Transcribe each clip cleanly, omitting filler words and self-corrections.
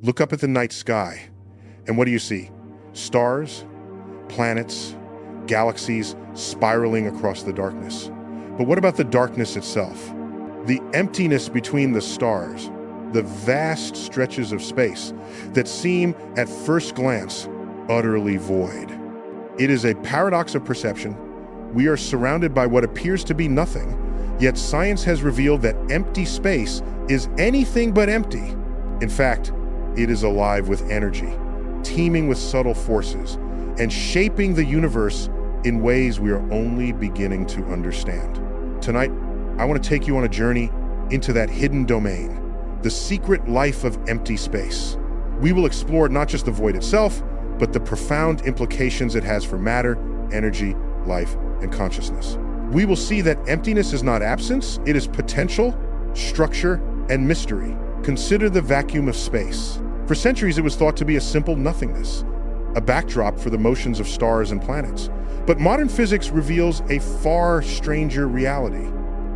Look up at the night sky, and what do you see? Stars, planets, galaxies spiraling across the darkness. But what about the darkness itself? The emptiness between the stars, the vast stretches of space that seem, at first glance, utterly void. It is a paradox of perception. We are surrounded by what appears to be nothing, yet science has revealed that empty space is anything but empty. In fact, it is alive with energy, teeming with subtle forces, and shaping the universe in ways we are only beginning to understand. Tonight, I want to take you on a journey into that hidden domain, the secret life of empty space. We will explore not just the void itself, but the profound implications it has for matter, energy, life, and consciousness. We will see that emptiness is not absence, it is potential, structure, and mystery. Consider the vacuum of space. For centuries, it was thought to be a simple nothingness, a backdrop for the motions of stars and planets. But modern physics reveals a far stranger reality.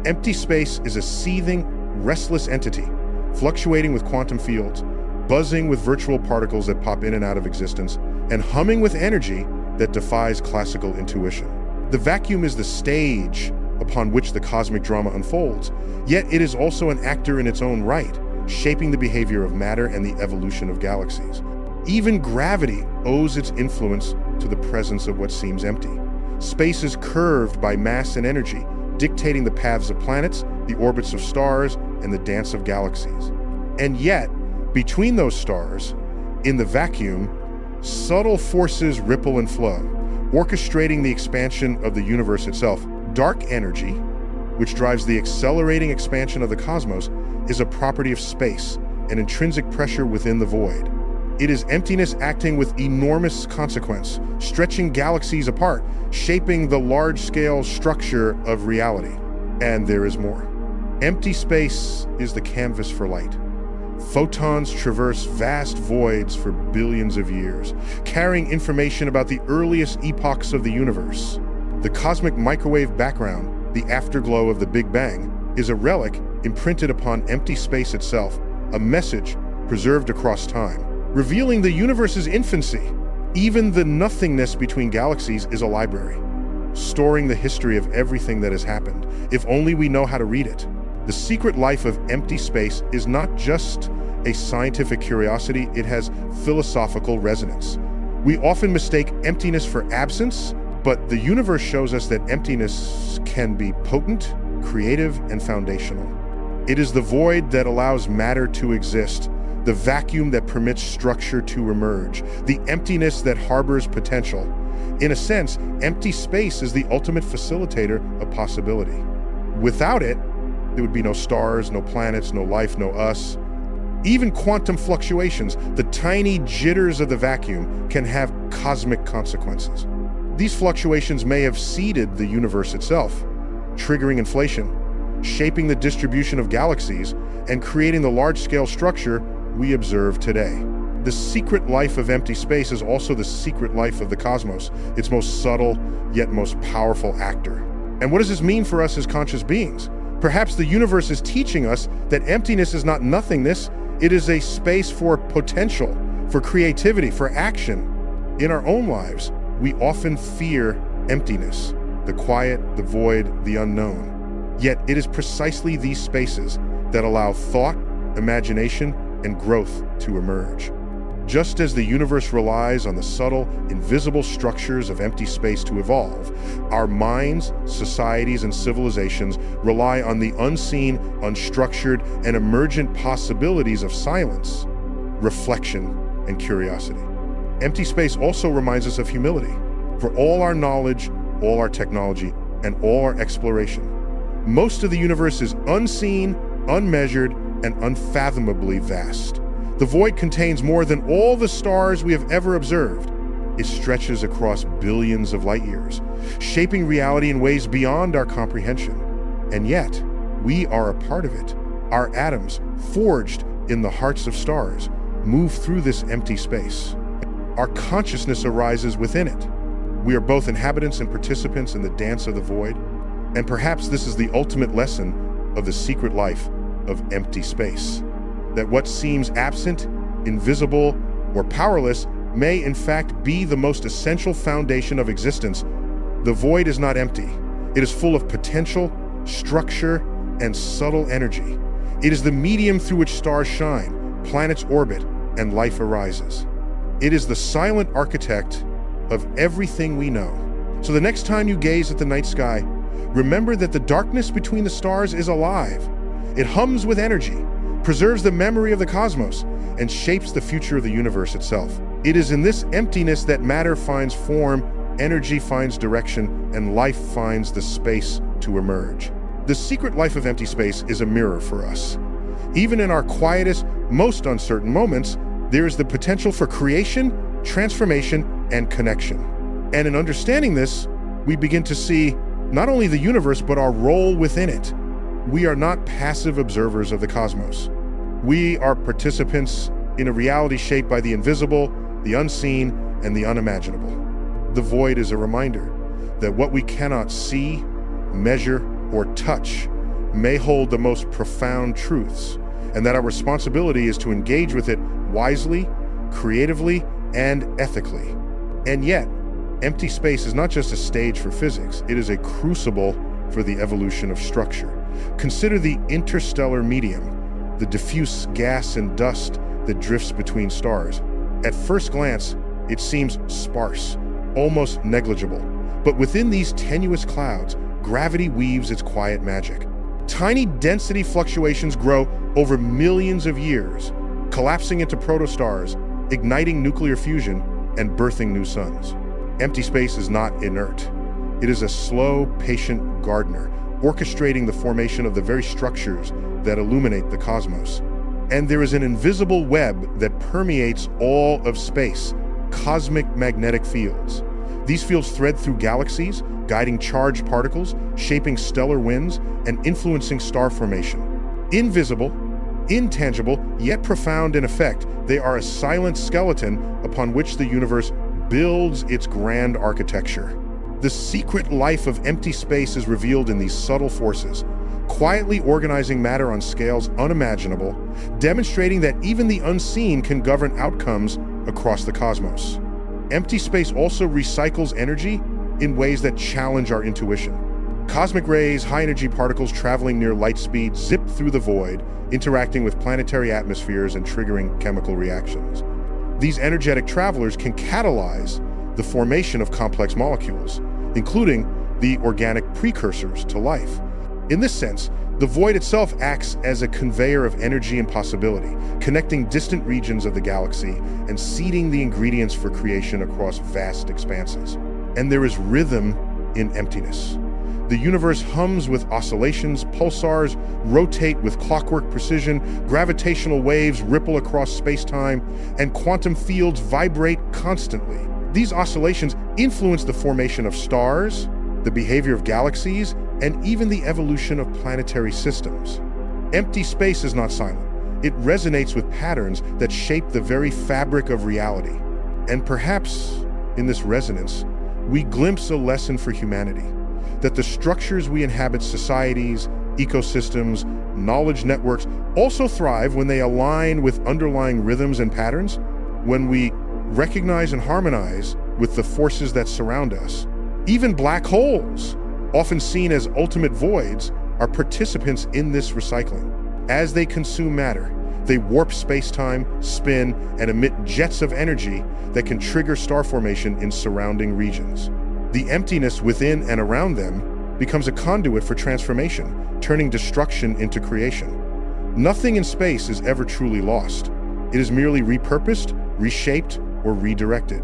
Empty space is a seething, restless entity, fluctuating with quantum fields, buzzing with virtual particles that pop in and out of existence, and humming with energy that defies classical intuition. The vacuum is the stage upon which the cosmic drama unfolds, yet it is also an actor in its own right, shaping the behavior of matter and the evolution of galaxies. Even gravity owes its influence to the presence of what seems empty. Space is curved by mass and energy, dictating the paths of planets, the orbits of stars, and the dance of galaxies. And yet, between those stars, in the vacuum, subtle forces ripple and flow, orchestrating the expansion of the universe itself. Dark energy, which drives the accelerating expansion of the cosmos, is a property of space, an intrinsic pressure within the void. It is emptiness acting with enormous consequence, stretching galaxies apart, shaping the large-scale structure of reality. And there is more. Empty space is the canvas for light. Photons traverse vast voids for billions of years, carrying information about the earliest epochs of the universe. The cosmic microwave background, the afterglow of the Big Bang, is a relic imprinted upon empty space itself, a message preserved across time, revealing the universe's infancy. Even the nothingness between galaxies is a library, storing the history of everything that has happened, if only we know how to read it. The secret life of empty space is not just a scientific curiosity, it has philosophical resonance. We often mistake emptiness for absence, but the universe shows us that emptiness can be potent, creative, and foundational. It is the void that allows matter to exist, the vacuum that permits structure to emerge, the emptiness that harbors potential. In a sense, empty space is the ultimate facilitator of possibility. Without it, there would be no stars, no planets, no life, no us. Even quantum fluctuations, the tiny jitters of the vacuum, can have cosmic consequences. These fluctuations may have seeded the universe itself, triggering inflation, shaping the distribution of galaxies, and creating the large-scale structure we observe today. The secret life of empty space is also the secret life of the cosmos, its most subtle yet most powerful actor. And what does this mean for us as conscious beings? Perhaps the universe is teaching us that emptiness is not nothingness, it is a space for potential, for creativity, for action. In our own lives, we often fear emptiness, the quiet, the void, the unknown. Yet it is precisely these spaces that allow thought, imagination, and growth to emerge. Just as the universe relies on the subtle, invisible structures of empty space to evolve, our minds, societies, and civilizations rely on the unseen, unstructured, and emergent possibilities of silence, reflection, and curiosity. Empty space also reminds us of humility. For all our knowledge, all our technology, and all our exploration, most of the universe is unseen, unmeasured, and unfathomably vast. The void contains more than all the stars we have ever observed. It stretches across billions of light years, shaping reality in ways beyond our comprehension. And yet, we are a part of it. Our atoms, forged in the hearts of stars, move through this empty space. Our consciousness arises within it. We are both inhabitants and participants in the dance of the void. And perhaps this is the ultimate lesson of the secret life of empty space. That what seems absent invisible, or powerless, may in fact be the most essential foundation of existence. The void is not empty. It is full of potential, structure, and subtle energy. It is the medium through which stars shine, planets orbit, and life arises. It is the silent architect of everything we know. So the next time you gaze at the night sky, remember that the darkness between the stars is alive. It hums with energy, preserves the memory of the cosmos, and shapes the future of the universe itself. It is in this emptiness that matter finds form, energy finds direction, and life finds the space to emerge. The secret life of empty space is a mirror for us. Even in our quietest, most uncertain moments, there is the potential for creation, transformation, and connection. And in understanding this, we begin to see not only the universe, but our role within it. We are not passive observers of the cosmos. We are participants in a reality shaped by the invisible, the unseen, and the unimaginable. The void is a reminder that what we cannot see, measure, or touch may hold the most profound truths, and that our responsibility is to engage with it wisely, creatively, and ethically. And yet, empty space is not just a stage for physics, it is a crucible for the evolution of structure. Consider the interstellar medium, the diffuse gas and dust that drifts between stars. At first glance, it seems sparse, almost negligible. But within these tenuous clouds, gravity weaves its quiet magic. Tiny density fluctuations grow over millions of years, collapsing into protostars, igniting nuclear fusion, and birthing new suns. Empty space is not inert. It is a slow, patient gardener, orchestrating the formation of the very structures that illuminate the cosmos. And there is an invisible web that permeates all of space, cosmic magnetic fields. These fields thread through galaxies, guiding charged particles, shaping stellar winds, and influencing star formation. Invisible, intangible, yet profound in effect, they are a silent skeleton upon which the universe builds its grand architecture. The secret life of empty space is revealed in these subtle forces, quietly organizing matter on scales unimaginable, demonstrating that even the unseen can govern outcomes across the cosmos. Empty space also recycles energy in ways that challenge our intuition. Cosmic rays, high-energy particles traveling near light speed zip through the void, interacting with planetary atmospheres and triggering chemical reactions. These energetic travelers can catalyze the formation of complex molecules, including the organic precursors to life. In this sense, the void itself acts as a conveyor of energy and possibility, connecting distant regions of the galaxy and seeding the ingredients for creation across vast expanses. And there is rhythm in emptiness. The universe hums with oscillations, pulsars rotate with clockwork precision, gravitational waves ripple across space-time, and quantum fields vibrate constantly. These oscillations influence the formation of stars, the behavior of galaxies, and even the evolution of planetary systems. Empty space is not silent. It resonates with patterns that shape the very fabric of reality. And perhaps, in this resonance, we glimpse a lesson for humanity, that the structures we inhabit, societies, ecosystems, knowledge networks, also thrive when they align with underlying rhythms and patterns, when we recognize and harmonize with the forces that surround us. Even black holes, often seen as ultimate voids, are participants in this recycling. As they consume matter, they warp space-time, spin, and emit jets of energy that can trigger star formation in surrounding regions. The emptiness within and around them becomes a conduit for transformation, turning destruction into creation. Nothing in space is ever truly lost. It is merely repurposed, reshaped, or redirected.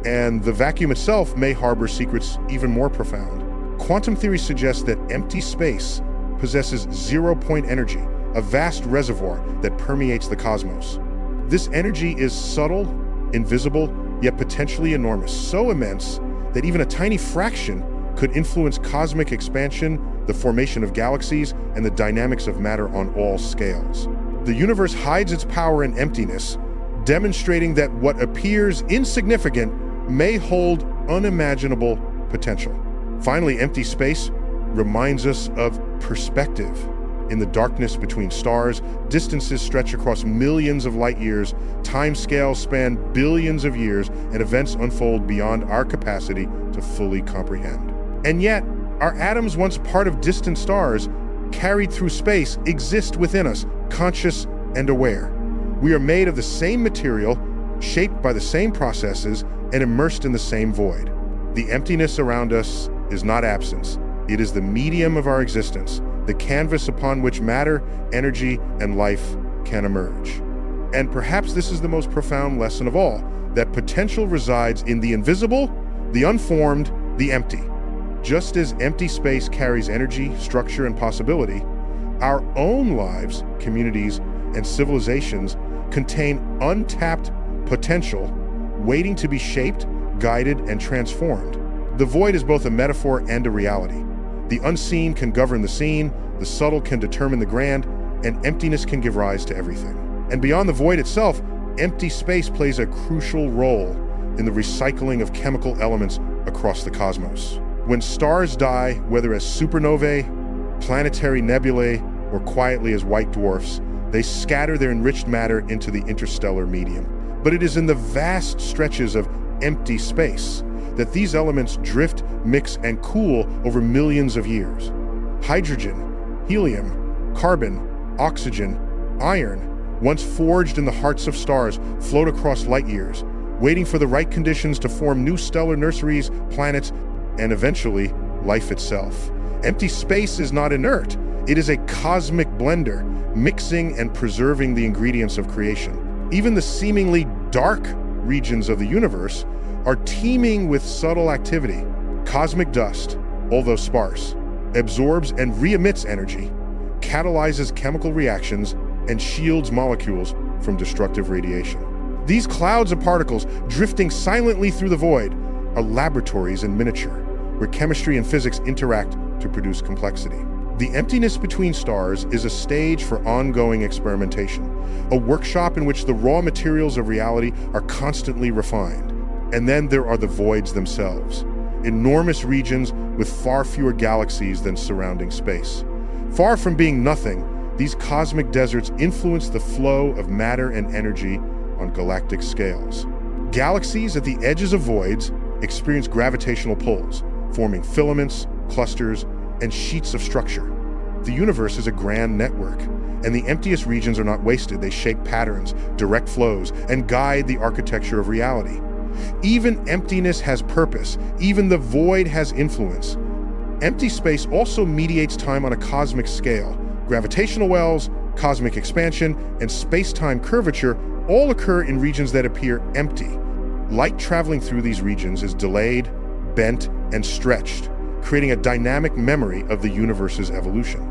And the vacuum itself may harbor secrets even more profound. Quantum theory suggests that empty space possesses zero-point energy, a vast reservoir that permeates the cosmos. This energy is subtle, invisible, yet potentially enormous, so immense that even a tiny fraction could influence cosmic expansion, the formation of galaxies, and the dynamics of matter on all scales. The universe hides its power in emptiness, demonstrating that what appears insignificant may hold unimaginable potential. Finally, empty space reminds us of perspective. In the darkness between stars, distances stretch across millions of light years, timescales span billions of years, and events unfold beyond our capacity to fully comprehend. And yet, our atoms, once part of distant stars, carried through space, exist within us, conscious and aware. We are made of the same material, shaped by the same processes, and immersed in the same void. The emptiness around us is not absence. It is the medium of our existence, the canvas upon which matter, energy, and life can emerge. And perhaps this is the most profound lesson of all, that potential resides in the invisible, the unformed, the empty. Just as empty space carries energy, structure, and possibility, our own lives, communities, and civilizations contain untapped potential waiting to be shaped, guided, and transformed. The void is both a metaphor and a reality. The unseen can govern the seen, the subtle can determine the grand, and emptiness can give rise to everything. And beyond the void itself, empty space plays a crucial role in the recycling of chemical elements across the cosmos. When stars die, whether as supernovae, planetary nebulae, or quietly as white dwarfs, they scatter their enriched matter into the interstellar medium. But it is in the vast stretches of empty space that these elements drift, mix, and cool over millions of years. Hydrogen, helium, carbon, oxygen, iron, once forged in the hearts of stars, float across light years, waiting for the right conditions to form new stellar nurseries, planets, and eventually, life itself. Empty space is not inert. It is a cosmic blender, mixing and preserving the ingredients of creation. Even the seemingly dark regions of the universe are teeming with subtle activity. Cosmic dust, although sparse, absorbs and re-emits energy, catalyzes chemical reactions, and shields molecules from destructive radiation. These clouds of particles drifting silently through the void are laboratories in miniature, where chemistry and physics interact to produce complexity. The emptiness between stars is a stage for ongoing experimentation, a workshop in which the raw materials of reality are constantly refined. And then there are the voids themselves, enormous regions with far fewer galaxies than surrounding space. Far from being nothing, these cosmic deserts influence the flow of matter and energy on galactic scales. Galaxies at the edges of voids experience gravitational pulls, forming filaments, clusters, and sheets of structure. The universe is a grand network, and the emptiest regions are not wasted. They shape patterns, direct flows, and guide the architecture of reality. Even emptiness has purpose. Even the void has influence. Empty space also mediates time on a cosmic scale. Gravitational wells, cosmic expansion, and space-time curvature all occur in regions that appear empty. Light traveling through these regions is delayed, bent, and stretched, creating a dynamic memory of the universe's evolution.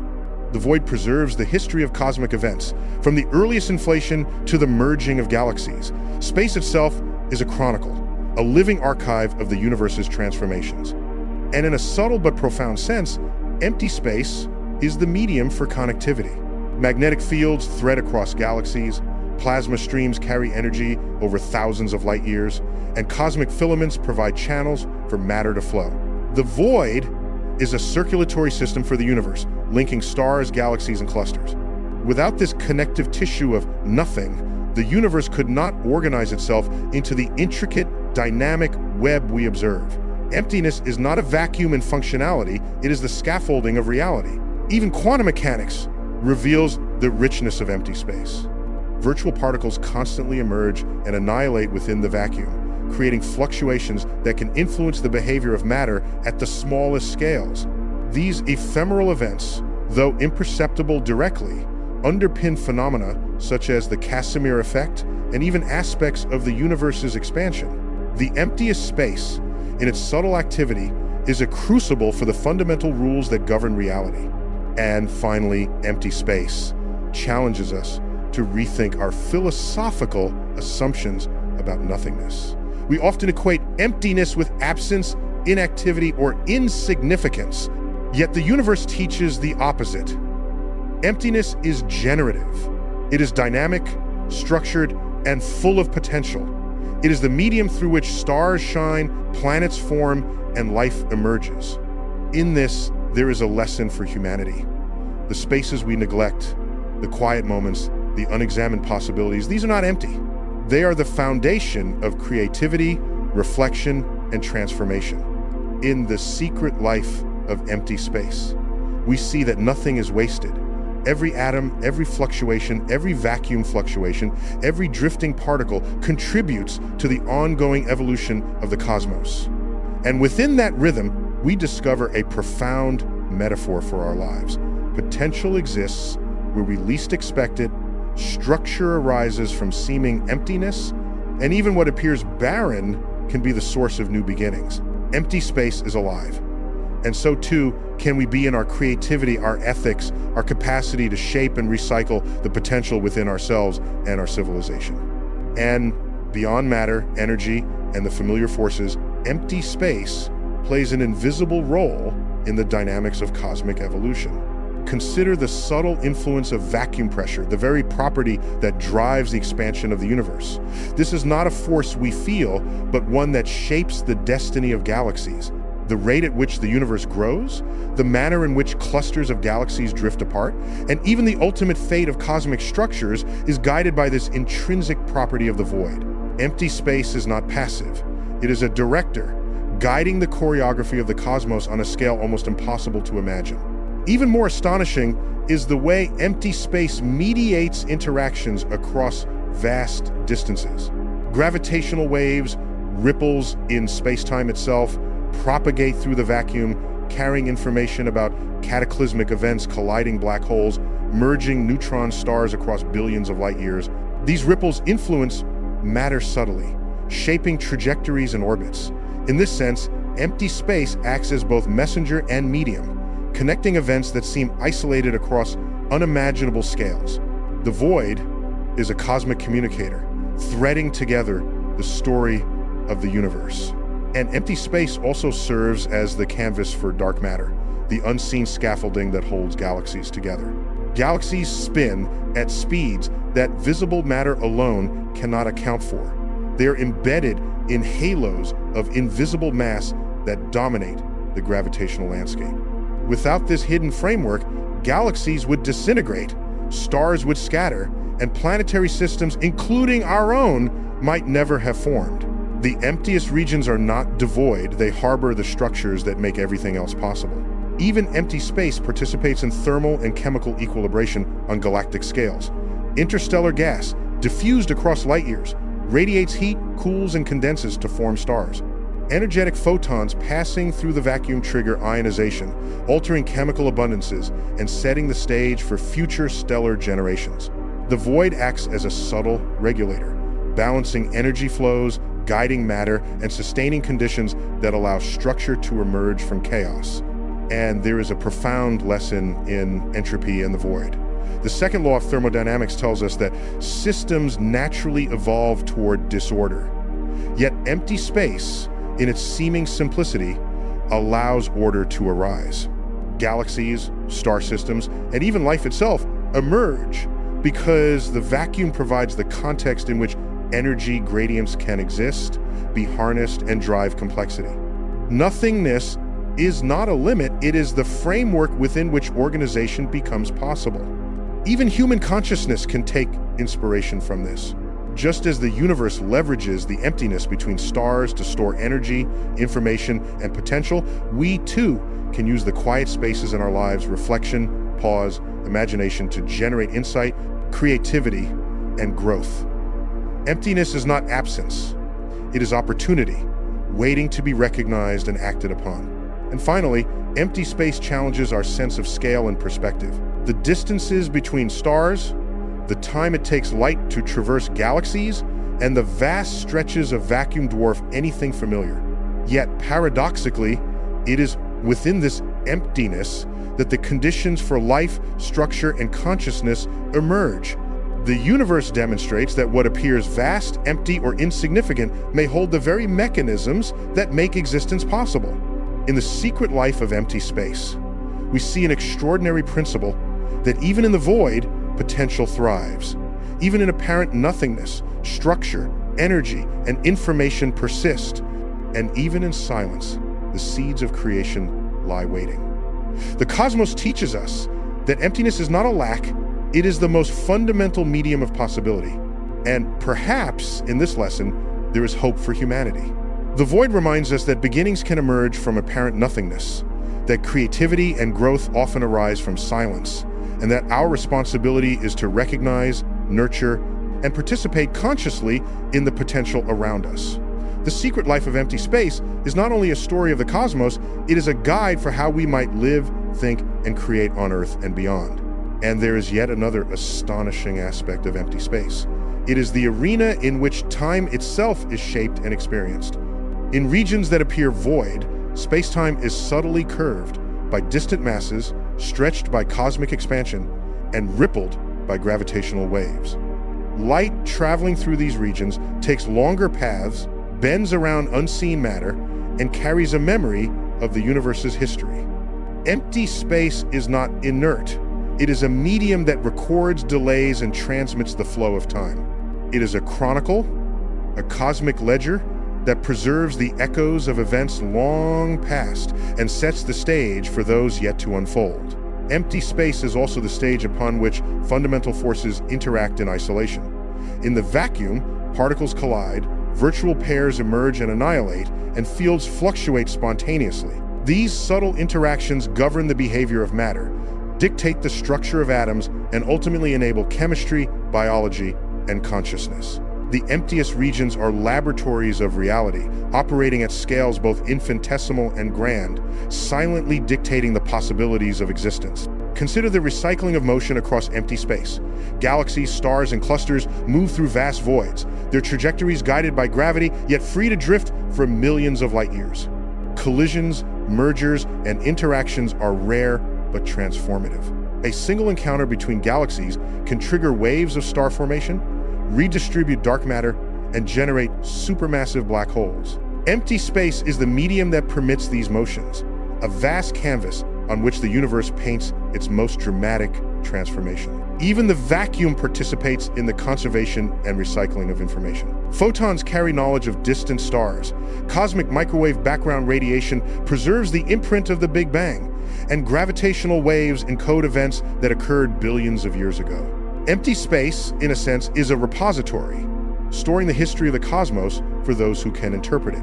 The void preserves the history of cosmic events, from the earliest inflation to the merging of galaxies. Space itself is a chronicle, a living archive of the universe's transformations. And in a subtle but profound sense, empty space is the medium for connectivity. Magnetic fields thread across galaxies, plasma streams carry energy over thousands of light years, and cosmic filaments provide channels for matter to flow. The void is a circulatory system for the universe, linking stars, galaxies, and clusters. Without this connective tissue of nothing, the universe could not organize itself into the intricate, dynamic web we observe. Emptiness is not a vacuum in functionality, it is the scaffolding of reality. Even quantum mechanics reveals the richness of empty space. Virtual particles constantly emerge and annihilate within the vacuum, creating fluctuations that can influence the behavior of matter at the smallest scales. These ephemeral events, though imperceptible directly, underpin phenomena such as the Casimir effect and even aspects of the universe's expansion. The emptiest space, in its subtle activity, is a crucible for the fundamental rules that govern reality. And finally, empty space challenges us to rethink our philosophical assumptions about nothingness. We often equate emptiness with absence, inactivity, or insignificance. Yet the universe teaches the opposite. Emptiness is generative. It is dynamic, structured, and full of potential. It is the medium through which stars shine, planets form, and life emerges. In this, there is a lesson for humanity. The spaces we neglect, the quiet moments, the unexamined possibilities, these are not empty. They are the foundation of creativity, reflection, and transformation. In the secret life of empty space, we see that nothing is wasted. Every atom, every fluctuation, every vacuum fluctuation, every drifting particle contributes to the ongoing evolution of the cosmos. And within that rhythm, we discover a profound metaphor for our lives. Potential exists where we least expect it, structure arises from seeming emptiness, and even what appears barren can be the source of new beginnings. Empty space is alive. And so too can we be in our creativity, our ethics, our capacity to shape and recycle the potential within ourselves and our civilization. And beyond matter, energy, and the familiar forces, empty space plays an invisible role in the dynamics of cosmic evolution. Consider the subtle influence of vacuum pressure, the very property that drives the expansion of the universe. This is not a force we feel, but one that shapes the destiny of galaxies. The rate at which the universe grows, the manner in which clusters of galaxies drift apart, and even the ultimate fate of cosmic structures is guided by this intrinsic property of the void. Empty space is not passive. It is a director, guiding the choreography of the cosmos on a scale almost impossible to imagine. Even more astonishing is the way empty space mediates interactions across vast distances. Gravitational waves, ripples in space-time itself, propagate through the vacuum, carrying information about cataclysmic events colliding black holes, merging neutron stars across billions of light years. These ripples influence matter subtly, shaping trajectories and orbits. In this sense, empty space acts as both messenger and medium, connecting events that seem isolated across unimaginable scales. The void is a cosmic communicator, threading together the story of the universe. And empty space also serves as the canvas for dark matter, the unseen scaffolding that holds galaxies together. Galaxies spin at speeds that visible matter alone cannot account for. They are embedded in halos of invisible mass that dominate the gravitational landscape. Without this hidden framework, galaxies would disintegrate, stars would scatter, and planetary systems, including our own, might never have formed. The emptiest regions are not devoid, they harbor the structures that make everything else possible. Even empty space participates in thermal and chemical equilibration on galactic scales. Interstellar gas, diffused across light years, radiates heat, cools, and condenses to form stars. Energetic photons passing through the vacuum trigger ionization, altering chemical abundances and setting the stage for future stellar generations. The void acts as a subtle regulator, balancing energy flows, guiding matter, and sustaining conditions that allow structure to emerge from chaos. And there is a profound lesson in entropy and the void. The second law of thermodynamics tells us that systems naturally evolve toward disorder. Yet empty space, in its seeming simplicity, allows order to arise. Galaxies, star systems, and even life itself emerge because the vacuum provides the context in which energy gradients can exist, be harnessed, and drive complexity. Nothingness is not a limit, it is the framework within which organization becomes possible. Even human consciousness can take inspiration from this. Just as the universe leverages the emptiness between stars to store energy, information, and potential, we too can use the quiet spaces in our lives, reflection, pause, imagination to generate insight, creativity, and growth. Emptiness is not absence. It is opportunity, waiting to be recognized and acted upon. And finally, empty space challenges our sense of scale and perspective. The distances between stars, the time it takes light to traverse galaxies, and the vast stretches of vacuum dwarf anything familiar. Yet, paradoxically, it is within this emptiness that the conditions for life, structure, and consciousness emerge. The universe demonstrates that what appears vast, empty, or insignificant may hold the very mechanisms that make existence possible. In the secret life of empty space, we see an extraordinary principle that even in the void, potential thrives. Even in apparent nothingness, structure, energy, and information persist. And even in silence, the seeds of creation lie waiting. The cosmos teaches us that emptiness is not a lack, it is the most fundamental medium of possibility. And perhaps, in this lesson, there is hope for humanity. The void reminds us that beginnings can emerge from apparent nothingness, that creativity and growth often arise from silence, and that our responsibility is to recognize, nurture, and participate consciously in the potential around us. The Secret Life of Empty Space is not only a story of the cosmos, it is a guide for how we might live, think, and create on Earth and beyond. And there is yet another astonishing aspect of empty space. It is the arena in which time itself is shaped and experienced. In regions that appear void, space-time is subtly curved by distant masses, stretched by cosmic expansion, and rippled by gravitational waves. Light traveling through these regions takes longer paths, bends around unseen matter, and carries a memory of the universe's history. Empty space is not inert. It is a medium that records delays and transmits the flow of time. It is a chronicle, a cosmic ledger that preserves the echoes of events long past and sets the stage for those yet to unfold. Empty space is also the stage upon which fundamental forces interact in isolation. In the vacuum, particles collide, virtual pairs emerge and annihilate, and fields fluctuate spontaneously. These subtle interactions govern the behavior of matter, dictate the structure of atoms, and ultimately enable chemistry, biology, and consciousness. The emptiest regions are laboratories of reality, operating at scales both infinitesimal and grand, silently dictating the possibilities of existence. Consider the recycling of motion across empty space. Galaxies, stars, and clusters move through vast voids, their trajectories guided by gravity, yet free to drift for millions of light years. Collisions, mergers, and interactions are rare but transformative. A single encounter between galaxies can trigger waves of star formation, redistribute dark matter, and generate supermassive black holes. Empty space is the medium that permits these motions, a vast canvas on which the universe paints its most dramatic transformation. Even the vacuum participates in the conservation and recycling of information. Photons carry knowledge of distant stars. Cosmic microwave background radiation preserves the imprint of the Big Bang, and gravitational waves encode events that occurred billions of years ago. Empty space, in a sense, is a repository, storing the history of the cosmos for those who can interpret it.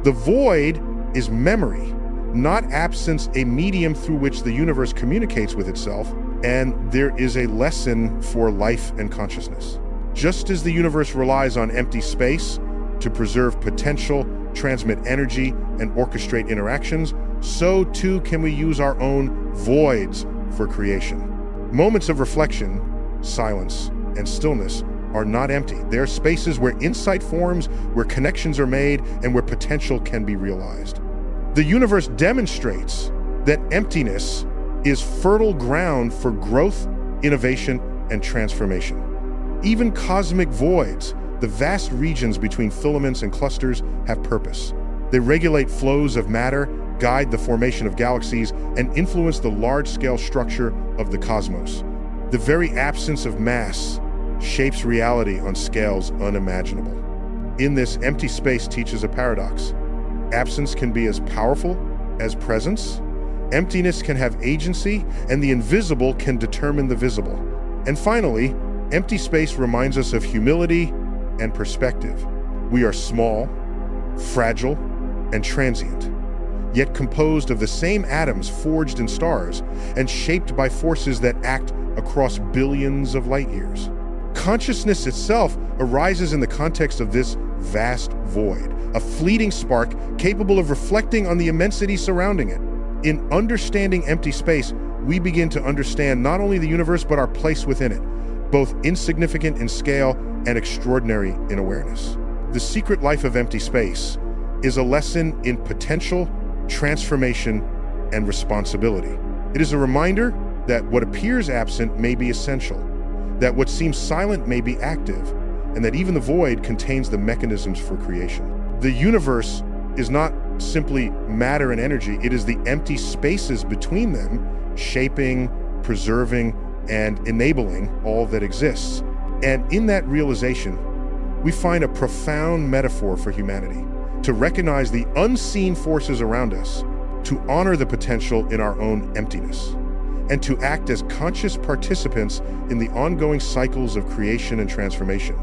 The void is memory, not absence, a medium through which the universe communicates with itself, and there is a lesson for life and consciousness. Just as the universe relies on empty space to preserve potential, transmit energy, and orchestrate interactions, so too can we use our own voids for creation. Moments of reflection, silence, and stillness are not empty. They are spaces where insight forms, where connections are made, and where potential can be realized. The universe demonstrates that emptiness is fertile ground for growth, innovation, and transformation. Even cosmic voids, the vast regions between filaments and clusters, have purpose. They regulate flows of matter, guide the formation of galaxies, and influence the large-scale structure of the cosmos. The very absence of mass shapes reality on scales unimaginable. In this, empty space teaches a paradox. Absence can be as powerful as presence. Emptiness can have agency, and the invisible can determine the visible. And finally, empty space reminds us of humility and perspective. We are small, fragile, and transient, yet composed of the same atoms forged in stars and shaped by forces that act across billions of light years. Consciousness itself arises in the context of this vast void, a fleeting spark capable of reflecting on the immensity surrounding it. In understanding empty space, we begin to understand not only the universe but our place within it, both insignificant in scale and extraordinary in awareness. The Secret Life of Empty Space is a lesson in potential, transformation, and responsibility. It is a reminder that what appears absent may be essential, that what seems silent may be active, and that even the void contains the mechanisms for creation. The universe is not simply matter and energy, it is the empty spaces between them, shaping, preserving, and enabling all that exists. And in that realization, we find a profound metaphor for humanity, to recognize the unseen forces around us, to honor the potential in our own emptiness, and to act as conscious participants in the ongoing cycles of creation and transformation.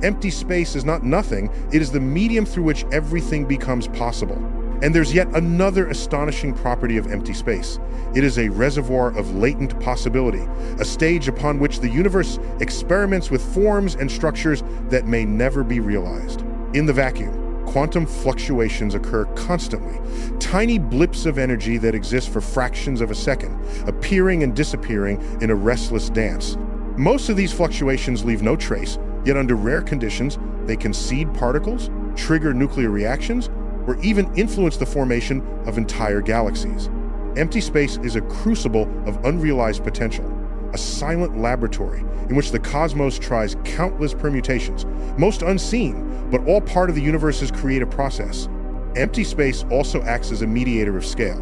Empty space is not nothing, it is the medium through which everything becomes possible. And there's yet another astonishing property of empty space. It is a reservoir of latent possibility, a stage upon which the universe experiments with forms and structures that may never be realized. In the vacuum, quantum fluctuations occur constantly, tiny blips of energy that exist for fractions of a second, appearing and disappearing in a restless dance. Most of these fluctuations leave no trace, yet under rare conditions, they can seed particles, trigger nuclear reactions, or even influence the formation of entire galaxies. Empty space is a crucible of unrealized potential, a silent laboratory in which the cosmos tries countless permutations, most unseen, but all part of the universe's creative process. Empty space also acts as a mediator of scale.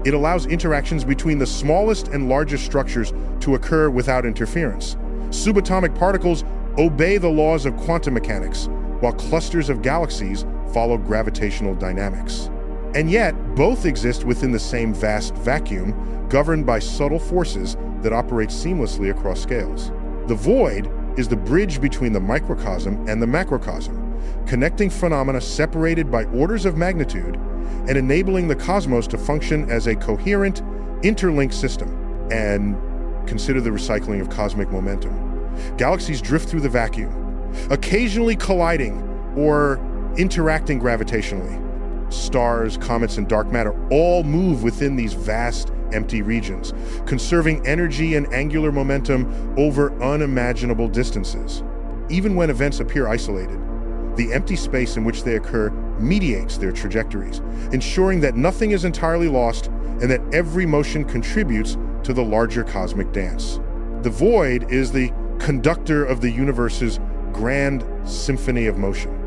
It allows interactions between the smallest and largest structures to occur without interference. Subatomic particles obey the laws of quantum mechanics, while clusters of galaxies follow gravitational dynamics. And yet, both exist within the same vast vacuum, governed by subtle forces that operate seamlessly across scales. The void is the bridge between the microcosm and the macrocosm, connecting phenomena separated by orders of magnitude and enabling the cosmos to function as a coherent, interlinked system. And consider the recycling of cosmic momentum. Galaxies drift through the vacuum, occasionally colliding or interacting gravitationally. Stars, comets, and dark matter all move within these vast, empty regions, conserving energy and angular momentum over unimaginable distances. Even when events appear isolated, the empty space in which they occur mediates their trajectories, ensuring that nothing is entirely lost and that every motion contributes to the larger cosmic dance. The void is the conductor of the universe's grand symphony of motion.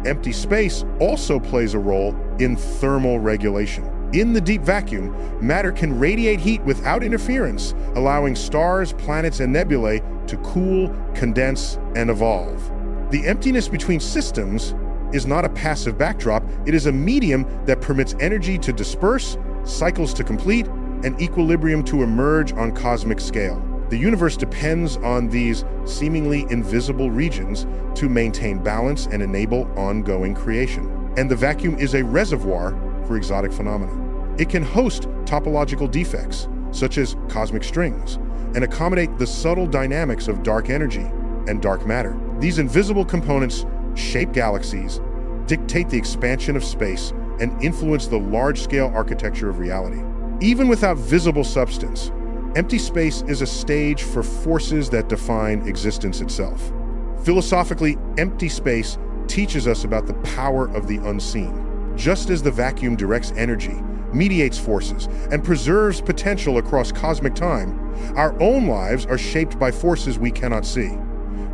Empty space also plays a role in thermal regulation. In the deep vacuum, matter can radiate heat without interference, allowing stars, planets, and nebulae to cool, condense, and evolve. The emptiness between systems is not a passive backdrop, it is a medium that permits energy to disperse, cycles to complete, and equilibrium to emerge on cosmic scale. The universe depends on these seemingly invisible regions to maintain balance and enable ongoing creation. And the vacuum is a reservoir for exotic phenomena. It can host topological defects, such as cosmic strings, and accommodate the subtle dynamics of dark energy and dark matter. These invisible components shape galaxies, dictate the expansion of space, and influence the large-scale architecture of reality. Even without visible substance, empty space is a stage for forces that define existence itself. Philosophically, empty space teaches us about the power of the unseen. Just as the vacuum directs energy, mediates forces, and preserves potential across cosmic time, our own lives are shaped by forces we cannot see.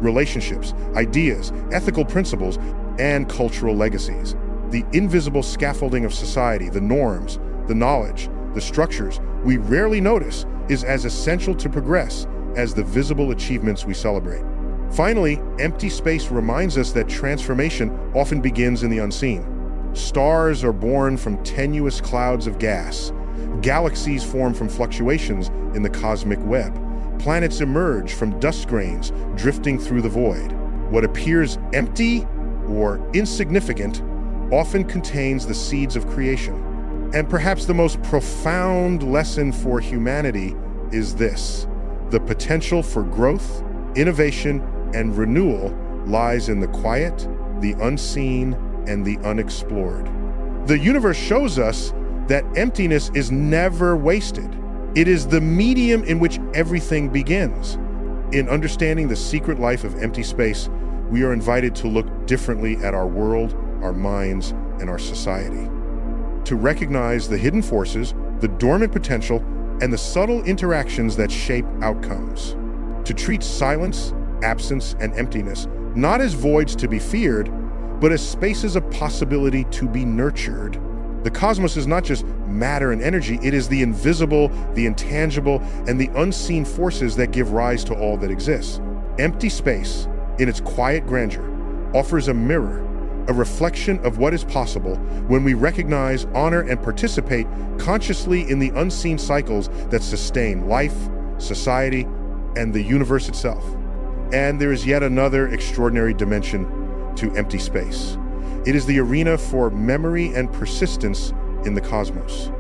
Relationships, ideas, ethical principles, and cultural legacies. The invisible scaffolding of society, the norms, the knowledge, the structures we rarely notice is as essential to progress as the visible achievements we celebrate. Finally, empty space reminds us that transformation often begins in the unseen. Stars are born from tenuous clouds of gas. Galaxies form from fluctuations in the cosmic web. Planets emerge from dust grains drifting through the void. What appears empty or insignificant often contains the seeds of creation. And perhaps the most profound lesson for humanity is this: the potential for growth, innovation, and renewal lies in the quiet, the unseen, and the unexplored. The universe shows us that emptiness is never wasted. It is the medium in which everything begins. In understanding the secret life of empty space, we are invited to look differently at our world, our minds, and our society. To recognize the hidden forces, the dormant potential, and the subtle interactions that shape outcomes. To treat silence, absence, and emptiness not as voids to be feared, but as spaces of possibility to be nurtured. The cosmos is not just matter and energy, it is the invisible, the intangible, and the unseen forces that give rise to all that exists. Empty space, in its quiet grandeur, offers a mirror, a reflection of what is possible when we recognize, honor, and participate consciously in the unseen cycles that sustain life, society, and the universe itself. And there is yet another extraordinary dimension to empty space. It is the arena for memory and persistence in the cosmos.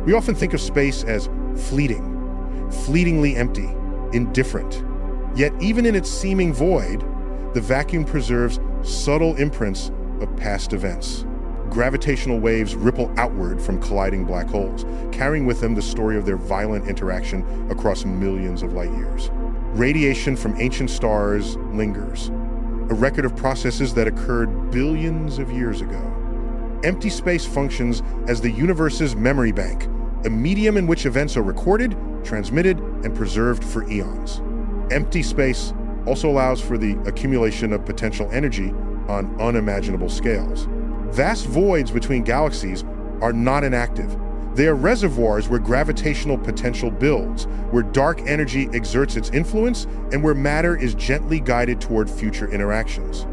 We often think of space as fleeting, fleetingly empty, indifferent. Yet even in its seeming void, the vacuum preserves subtle imprints of past events. Gravitational waves ripple outward from colliding black holes, carrying with them the story of their violent interaction across millions of light years. Radiation from ancient stars lingers, a record of processes that occurred billions of years ago. Empty space functions as the universe's memory bank, a medium in which events are recorded, transmitted, and preserved for eons. Empty space also allows for the accumulation of potential energy on unimaginable scales. Vast voids between galaxies are not inactive. They are reservoirs where gravitational potential builds, where dark energy exerts its influence, and where matter is gently guided toward future interactions.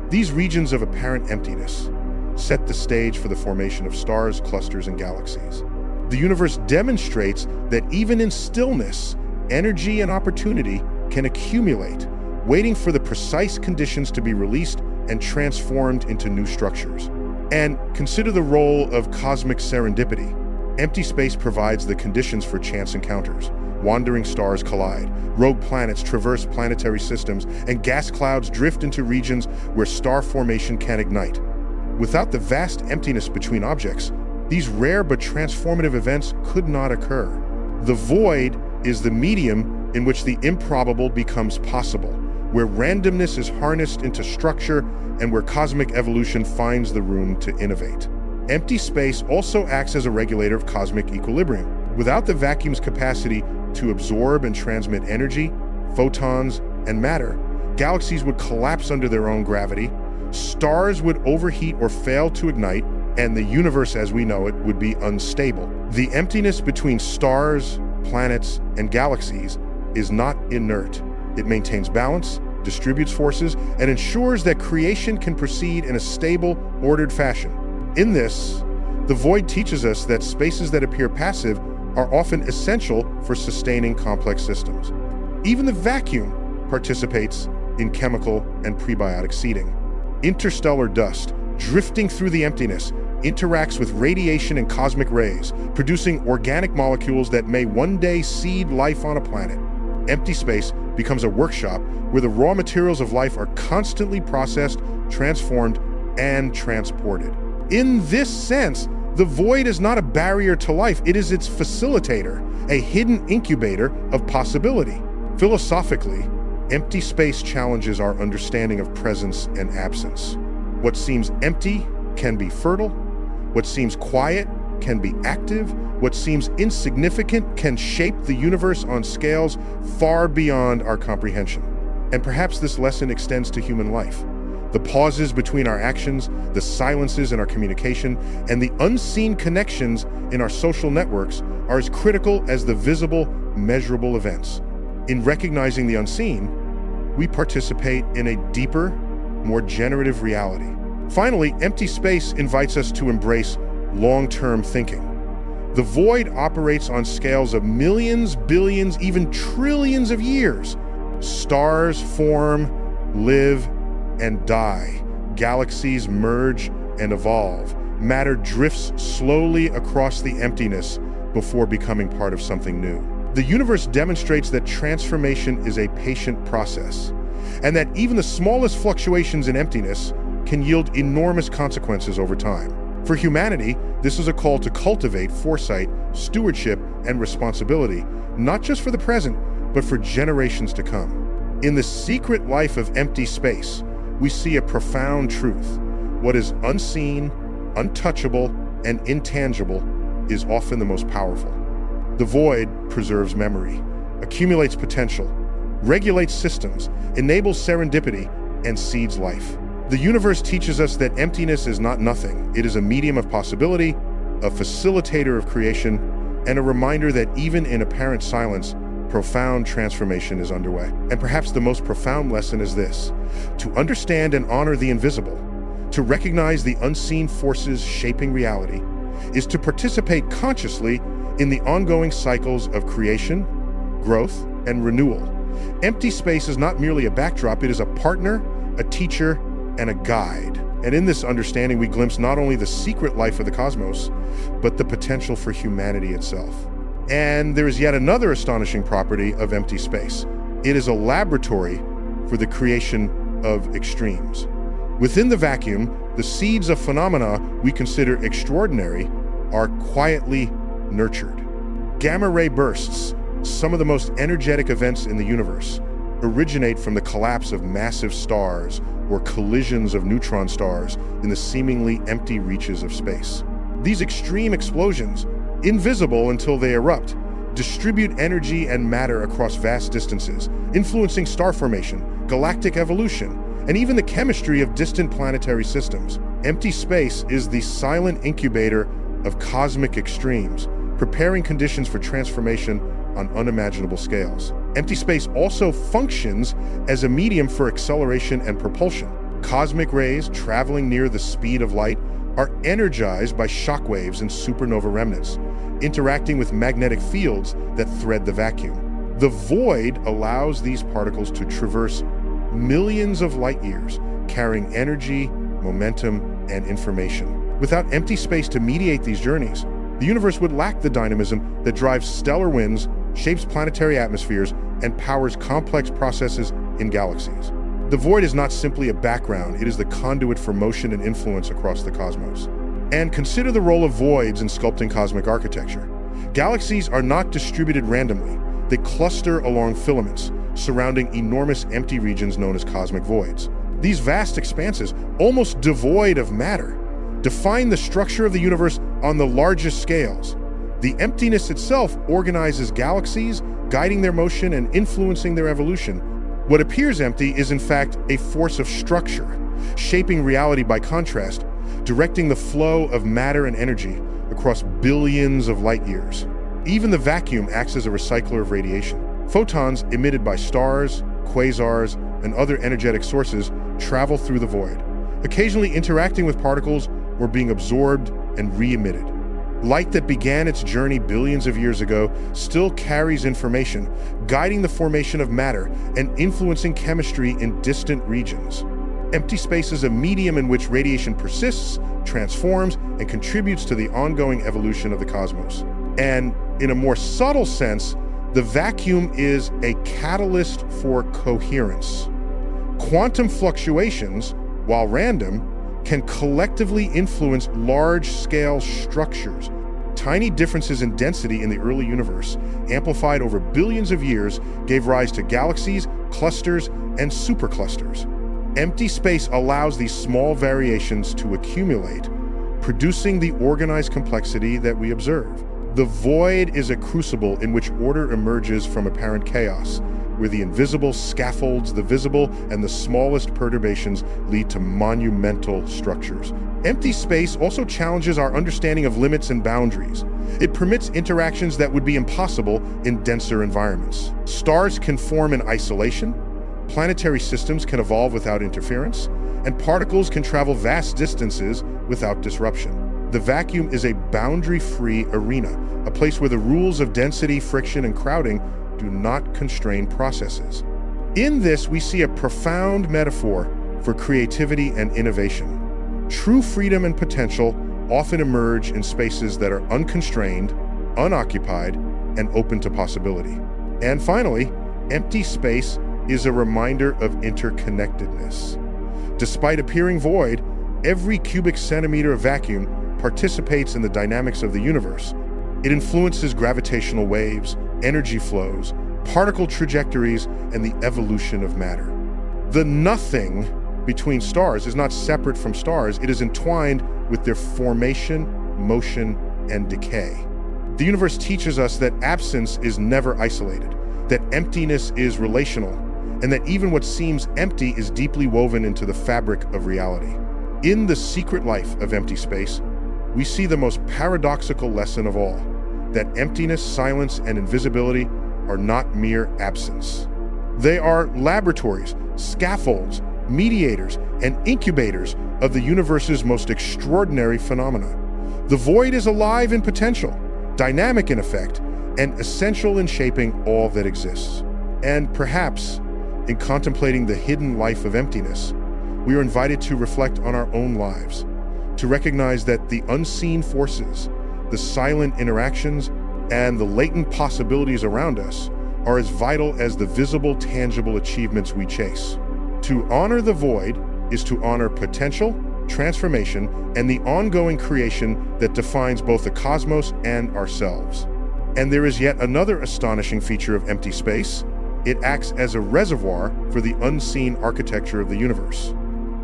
These regions of apparent emptiness set the stage for the formation of stars, clusters, and galaxies. The universe demonstrates that even in stillness, energy and opportunity can accumulate, waiting for the precise conditions to be released and transformed into new structures. And consider the role of cosmic serendipity. Empty space provides the conditions for chance encounters. Wandering stars collide, rogue planets traverse planetary systems, and gas clouds drift into regions where star formation can ignite. Without the vast emptiness between objects, these rare but transformative events could not occur. The void is the medium in which the improbable becomes possible, where randomness is harnessed into structure and where cosmic evolution finds the room to innovate. Empty space also acts as a regulator of cosmic equilibrium. Without the vacuum's capacity to absorb and transmit energy, photons, and matter, galaxies would collapse under their own gravity, stars would overheat or fail to ignite, and the universe as we know it would be unstable. The emptiness between stars, planets, and galaxies is not inert. It maintains balance, distributes forces, and ensures that creation can proceed in a stable, ordered fashion. In this, the void teaches us that spaces that appear passive are often essential for sustaining complex systems. Even the vacuum participates in chemical and prebiotic seeding. Interstellar dust, drifting through the emptiness, interacts with radiation and cosmic rays, producing organic molecules that may one day seed life on a planet. Empty space becomes a workshop where the raw materials of life are constantly processed, transformed, and transported. In this sense, the void is not a barrier to life, it is its facilitator, a hidden incubator of possibility. Philosophically, empty space challenges our understanding of presence and absence. What seems empty can be fertile, what seems quiet can be active, what seems insignificant can shape the universe on scales far beyond our comprehension. And perhaps this lesson extends to human life. The pauses between our actions, the silences in our communication, and the unseen connections in our social networks are as critical as the visible, measurable events. In recognizing the unseen, we participate in a deeper, more generative reality. Finally, empty space invites us to embrace long-term thinking. The void operates on scales of millions, billions, even trillions of years. Stars form, live, and die. Galaxies merge and evolve. Matter drifts slowly across the emptiness before becoming part of something new. The universe demonstrates that transformation is a patient process, and that even the smallest fluctuations in emptiness can yield enormous consequences over time. For humanity, this is a call to cultivate foresight, stewardship, and responsibility, not just for the present, but for generations to come. In the secret life of empty space, we see a profound truth. What is unseen, untouchable, and intangible is often the most powerful. The void preserves memory, accumulates potential, regulates systems, enables serendipity, and seeds life. The universe teaches us that emptiness is not nothing. It is a medium of possibility, a facilitator of creation, and a reminder that even in apparent silence, profound transformation is underway. And perhaps the most profound lesson is this: to understand and honor the invisible, To recognize the unseen forces shaping reality is to participate consciously in the ongoing cycles of creation, growth, and renewal. Empty space is not merely a backdrop, it is a partner, a teacher, and a guide. And in this understanding, we glimpse not only the secret life of the cosmos, but the potential for humanity itself. And there is yet another astonishing property of empty space. It is a laboratory for the creation of extremes. Within the vacuum, the seeds of phenomena we consider extraordinary are quietly nurtured. Gamma-ray bursts, some of the most energetic events in the universe, originate from the collapse of massive stars or collisions of neutron stars in the seemingly empty reaches of space. These extreme explosions, invisible until they erupt, distribute energy and matter across vast distances, influencing star formation, galactic evolution, and even the chemistry of distant planetary systems. Empty space is the silent incubator of cosmic extremes, preparing conditions for transformation on unimaginable scales. Empty space also functions as a medium for acceleration and propulsion. Cosmic rays traveling near the speed of light are energized by shockwaves and supernova remnants, interacting with magnetic fields that thread the vacuum. The void allows these particles to traverse millions of light years, carrying energy, momentum, and information. Without empty space to mediate these journeys, the universe would lack the dynamism that drives stellar winds, shapes planetary atmospheres, and powers complex processes in galaxies. The void is not simply a background, it is the conduit for motion and influence across the cosmos. And consider the role of voids in sculpting cosmic architecture. Galaxies are not distributed randomly. They cluster along filaments, surrounding enormous empty regions known as cosmic voids. These vast expanses, almost devoid of matter, define the structure of the universe on the largest scales. The emptiness itself organizes galaxies, guiding their motion and influencing their evolution. What appears empty is in fact a force of structure, shaping reality by contrast, directing the flow of matter and energy across billions of light years. Even the vacuum acts as a recycler of radiation. Photons emitted by stars, quasars, and other energetic sources travel through the void, occasionally interacting with particles or being absorbed and re-emitted. Light that began its journey billions of years ago still carries information, guiding the formation of matter and influencing chemistry in distant regions. Empty space is a medium in which radiation persists, transforms, and contributes to the ongoing evolution of the cosmos. And in a more subtle sense, the vacuum is a catalyst for coherence. Quantum fluctuations, while random, can collectively influence large-scale structures. Tiny differences in density in the early universe, amplified over billions of years, gave rise to galaxies, clusters, and superclusters. Empty space allows these small variations to accumulate, producing the organized complexity that we observe. The void is a crucible in which order emerges from apparent chaos, where the invisible scaffolds the visible and the smallest perturbations lead to monumental structures. Empty space also challenges our understanding of limits and boundaries. It permits interactions that would be impossible in denser environments. Stars can form in isolation, planetary systems can evolve without interference, and particles can travel vast distances without disruption. The vacuum is a boundary-free arena, a place where the rules of density, friction, and crowding do not constrain processes. In this, we see a profound metaphor for creativity and innovation. True freedom and potential often emerge in spaces that are unconstrained, unoccupied, and open to possibility. And finally, empty space is a reminder of interconnectedness. Despite appearing void, every cubic centimeter of vacuum participates in the dynamics of the universe. It influences gravitational waves, energy flows, particle trajectories, and the evolution of matter. The nothing between stars is not separate from stars, it is entwined with their formation, motion, and decay. The universe teaches us that absence is never isolated, that emptiness is relational, and that even what seems empty is deeply woven into the fabric of reality. In the secret life of empty space, we see the most paradoxical lesson of all, that emptiness, silence, and invisibility are not mere absence. They are laboratories, scaffolds, mediators, and incubators of the universe's most extraordinary phenomena. The void is alive in potential, dynamic in effect, and essential in shaping all that exists. And perhaps, in contemplating the hidden life of emptiness, we are invited to reflect on our own lives, to recognize that the unseen forces, the silent interactions, and the latent possibilities around us are as vital as the visible, tangible achievements we chase. To honor the void is to honor potential, transformation, and the ongoing creation that defines both the cosmos and ourselves. And there is yet another astonishing feature of empty space. It acts as a reservoir for the unseen architecture of the universe.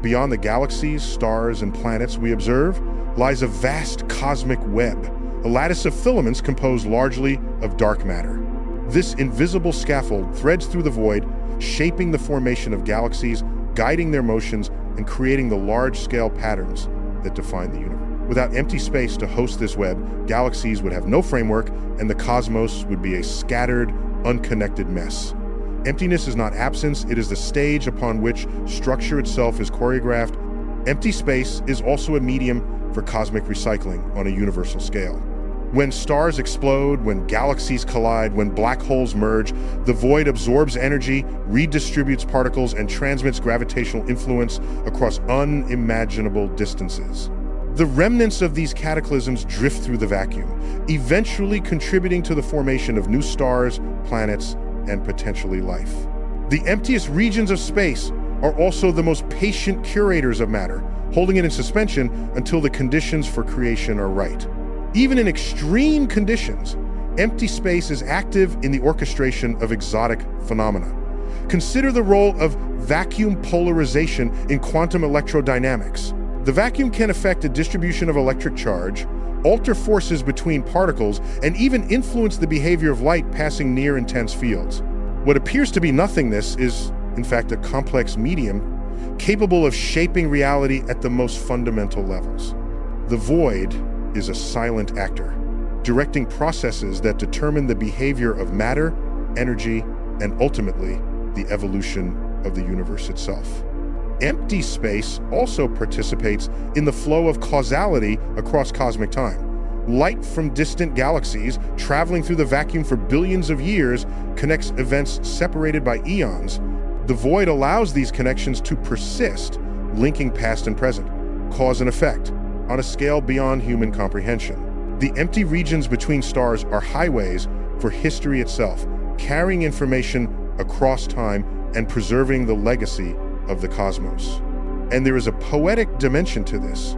Beyond the galaxies, stars, and planets we observe lies a vast cosmic web, a lattice of filaments composed largely of dark matter. This invisible scaffold threads through the void, shaping the formation of galaxies, guiding their motions, and creating the large-scale patterns that define the universe. Without empty space to host this web, galaxies would have no framework, and the cosmos would be a scattered, unconnected mess. Emptiness is not absence, it is the stage upon which structure itself is choreographed. Empty space is also a medium for cosmic recycling on a universal scale. When stars explode, when galaxies collide, when black holes merge, the void absorbs energy, redistributes particles, and transmits gravitational influence across unimaginable distances. The remnants of these cataclysms drift through the vacuum, eventually contributing to the formation of new stars, planets, and potentially life. The emptiest regions of space are also the most patient curators of matter, holding it in suspension until the conditions for creation are right. Even in extreme conditions, empty space is active in the orchestration of exotic phenomena. Consider the role of vacuum polarization in quantum electrodynamics. The vacuum can affect the distribution of electric charge, alter forces between particles, and even influence the behavior of light passing near intense fields. What appears to be nothingness is, in fact, a complex medium capable of shaping reality at the most fundamental levels. The void is a silent actor, directing processes that determine the behavior of matter, energy, and ultimately, the evolution of the universe itself. Empty space also participates in the flow of causality across cosmic time. Light from distant galaxies, traveling through the vacuum for billions of years, connects events separated by eons. The void allows these connections to persist, linking past and present, cause and effect, on a scale beyond human comprehension. The empty regions between stars are highways for history itself, carrying information across time and preserving the legacy of the cosmos. And there is a poetic dimension to this.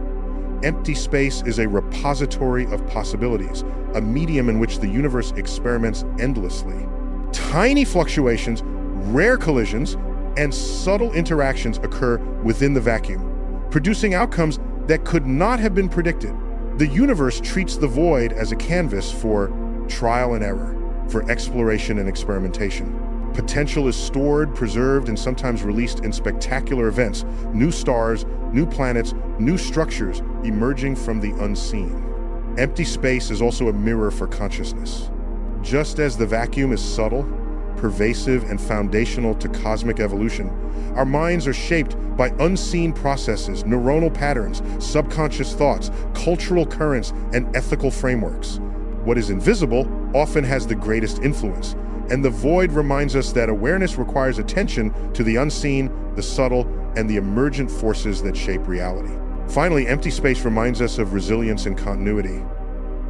Empty space is a repository of possibilities, a medium in which the universe experiments endlessly. Tiny fluctuations, rare collisions, and subtle interactions occur within the vacuum, producing outcomes that could not have been predicted. The universe treats the void as a canvas for trial and error, for exploration and experimentation. Potential is stored, preserved, and sometimes released in spectacular events, new stars, new planets, new structures emerging from the unseen. Empty space is also a mirror for consciousness. Just as the vacuum is subtle, pervasive, and foundational to cosmic evolution, our minds are shaped by unseen processes, neuronal patterns, subconscious thoughts, cultural currents, and ethical frameworks. What is invisible often has the greatest influence, and the void reminds us that awareness requires attention to the unseen, the subtle, and the emergent forces that shape reality. Finally, empty space reminds us of resilience and continuity.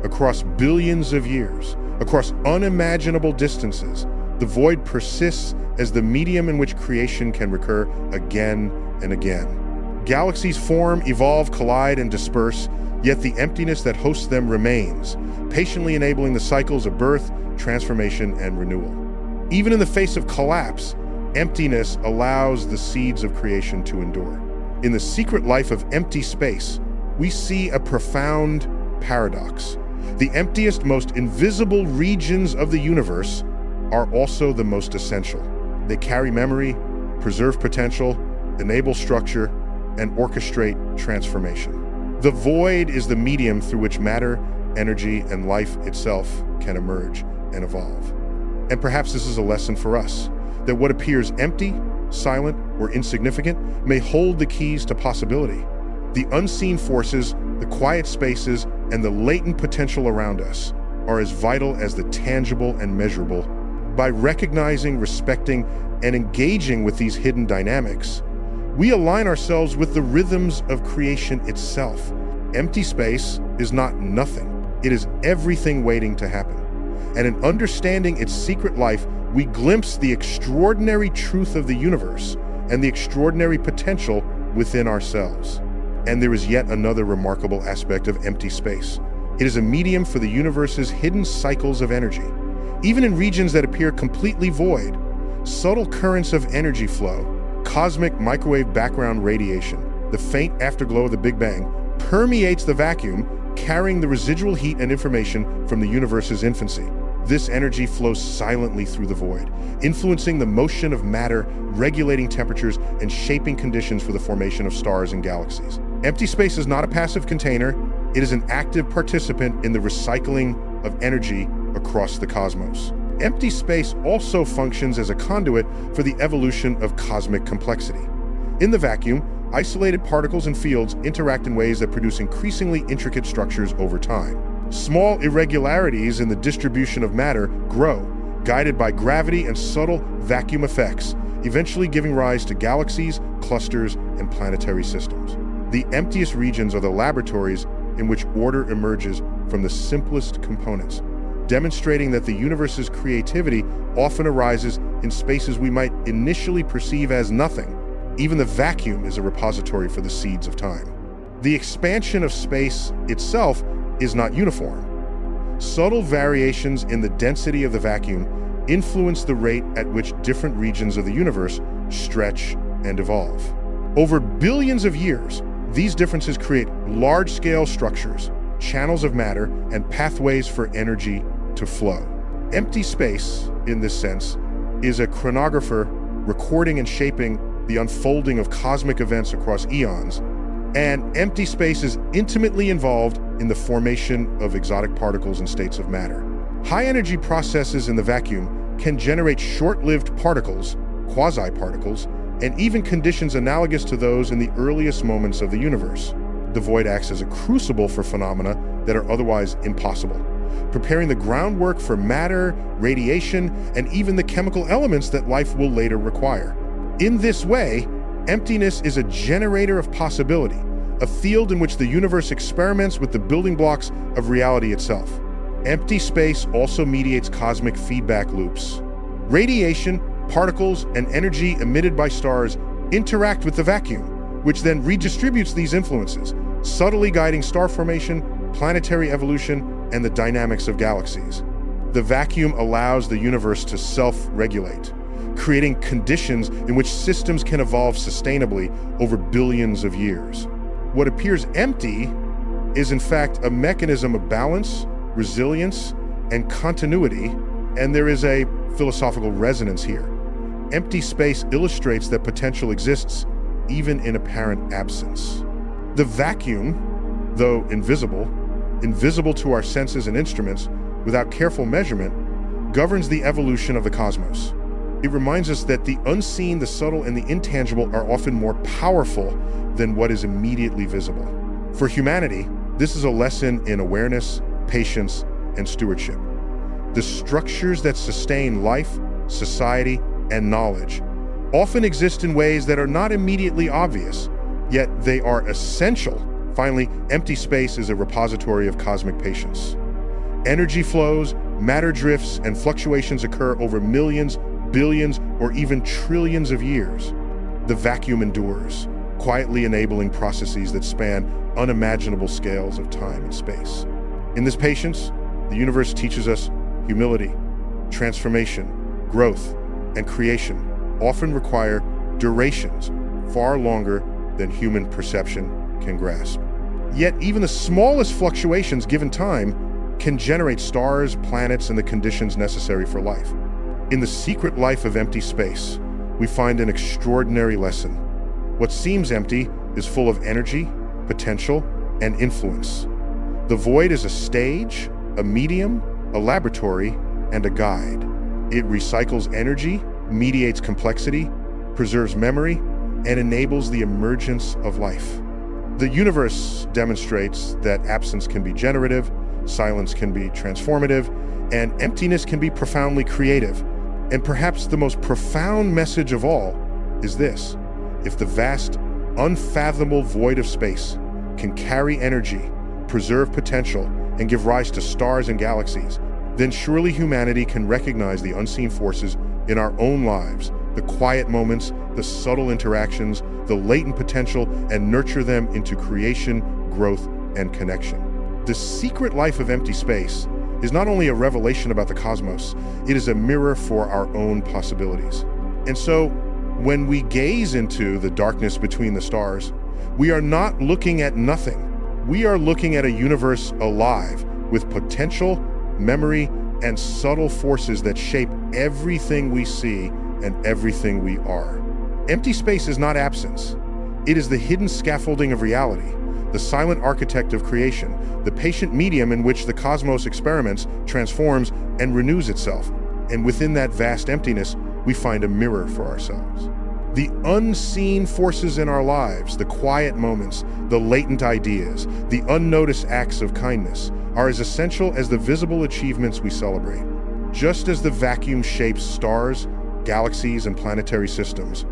Across billions of years, across unimaginable distances, the void persists as the medium in which creation can recur again and again. Galaxies form, evolve, collide, and disperse, yet the emptiness that hosts them remains, patiently enabling the cycles of birth, transformation, and renewal. Even in the face of collapse, emptiness allows the seeds of creation to endure. In the secret life of empty space, we see a profound paradox. The emptiest, most invisible regions of the universe are also the most essential. They carry memory, preserve potential, enable structure, and orchestrate transformation. The void is the medium through which matter, energy, and life itself can emerge and evolve. And perhaps this is a lesson for us, that what appears empty silent, or insignificant, may hold the keys to possibility. The unseen forces, the quiet spaces, and the latent potential around us are as vital as the tangible and measurable. By recognizing, respecting, and engaging with these hidden dynamics, we align ourselves with the rhythms of creation itself. Empty space is not nothing. It is everything waiting to happen. And in understanding its secret life, we glimpse the extraordinary truth of the universe and the extraordinary potential within ourselves. And there is yet another remarkable aspect of empty space. It is a medium for the universe's hidden cycles of energy. Even in regions that appear completely void, subtle currents of energy flow, cosmic microwave background radiation, the faint afterglow of the Big Bang, permeates the vacuum, carrying the residual heat and information from the universe's infancy. This energy flows silently through the void, influencing the motion of matter, regulating temperatures, and shaping conditions for the formation of stars and galaxies. Empty space is not a passive container. It is an active participant in the recycling of energy across the cosmos. Empty space also functions as a conduit for the evolution of cosmic complexity. In the vacuum, isolated particles and fields interact in ways that produce increasingly intricate structures over time. Small irregularities in the distribution of matter grow, guided by gravity and subtle vacuum effects, eventually giving rise to galaxies, clusters, and planetary systems. The emptiest regions are the laboratories in which order emerges from the simplest components, demonstrating that the universe's creativity often arises in spaces we might initially perceive as nothing. Even the vacuum is a repository for the seeds of time. The expansion of space itself is not uniform. Subtle variations in the density of the vacuum influence the rate at which different regions of the universe stretch and evolve. Over billions of years, these differences create large-scale structures, channels of matter, and pathways for energy to flow. Empty space, in this sense, is a chronographer recording and shaping the unfolding of cosmic events across eons, and empty space is intimately involved in the formation of exotic particles and states of matter. High-energy processes in the vacuum can generate short-lived particles, quasi-particles, and even conditions analogous to those in the earliest moments of the universe. The void acts as a crucible for phenomena that are otherwise impossible, preparing the groundwork for matter, radiation, and even the chemical elements that life will later require. In this way, emptiness is a generator of possibility, a field in which the universe experiments with the building blocks of reality itself. Empty space also mediates cosmic feedback loops. Radiation, particles, and energy emitted by stars interact with the vacuum, which then redistributes these influences, subtly guiding star formation, planetary evolution, and the dynamics of galaxies. The vacuum allows the universe to self-regulate, creating conditions in which systems can evolve sustainably over billions of years. What appears empty is in fact a mechanism of balance, resilience, and continuity, and there is a philosophical resonance here. Empty space illustrates that potential exists even in apparent absence. The vacuum, though invisible to our senses and instruments, without careful measurement, governs the evolution of the cosmos. It reminds us that the unseen, the subtle, and the intangible are often more powerful than what is immediately visible. For humanity, this is a lesson in awareness, patience, and stewardship. The structures that sustain life, society, and knowledge often exist in ways that are not immediately obvious, yet they are essential. Finally, empty space is a repository of cosmic patience. Energy flows, matter drifts, and fluctuations occur over millions, billions, or even trillions of years. The vacuum endures, quietly enabling processes that span unimaginable scales of time and space. In this patience, the universe teaches us humility, transformation, growth, and creation often require durations far longer than human perception can grasp. Yet even the smallest fluctuations given time can generate stars, planets, and the conditions necessary for life. In the secret life of empty space, we find an extraordinary lesson. What seems empty is full of energy, potential, and influence. The void is a stage, a medium, a laboratory, and a guide. It recycles energy, mediates complexity, preserves memory, and enables the emergence of life. The universe demonstrates that absence can be generative, silence can be transformative, and emptiness can be profoundly creative. And perhaps the most profound message of all is this: if the vast, unfathomable void of space can carry energy, preserve potential, and give rise to stars and galaxies, then surely humanity can recognize the unseen forces in our own lives, the quiet moments, the subtle interactions, the latent potential, and nurture them into creation, growth, and connection. The secret life of empty space is not only a revelation about the cosmos, it is a mirror for our own possibilities. And so, when we gaze into the darkness between the stars, we are not looking at nothing. We are looking at a universe alive with potential, memory, and subtle forces that shape everything we see and everything we are. Empty space is not absence. It is the hidden scaffolding of reality, the silent architect of creation, the patient medium in which the cosmos experiments, transforms, and renews itself. And within that vast emptiness, we find a mirror for ourselves. The unseen forces in our lives, the quiet moments, the latent ideas, the unnoticed acts of kindness, are as essential as the visible achievements we celebrate. Just as the vacuum shapes stars, galaxies, and planetary systems,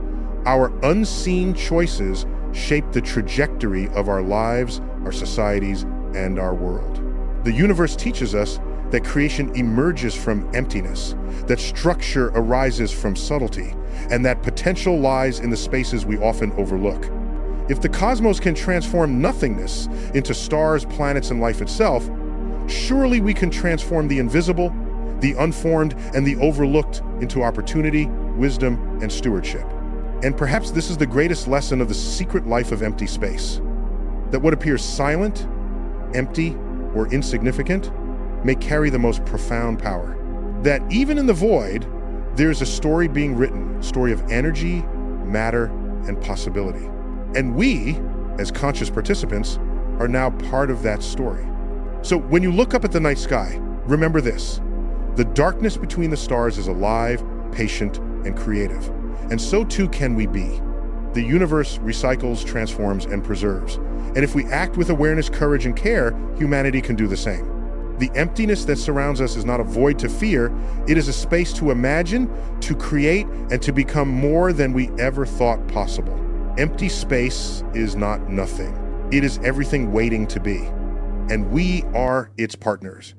our unseen choices shape the trajectory of our lives, our societies, and our world. The universe teaches us that creation emerges from emptiness, that structure arises from subtlety, and that potential lies in the spaces we often overlook. If the cosmos can transform nothingness into stars, planets, and life itself, surely we can transform the invisible, the unformed, and the overlooked into opportunity, wisdom, and stewardship. And perhaps this is the greatest lesson of the secret life of empty space, that what appears silent, empty, or insignificant may carry the most profound power. That even in the void, there's a story being written, a story of energy, matter, and possibility. And we, as conscious participants, are now part of that story. So when you look up at the night sky, remember this: the darkness between the stars is alive, patient, and creative. And so too can we be. The universe recycles, transforms, and preserves. And if we act with awareness, courage, and care, humanity can do the same. The emptiness that surrounds us is not a void to fear. It is a space to imagine, to create, and to become more than we ever thought possible. Empty space is not nothing. It is everything waiting to be. And we are its partners.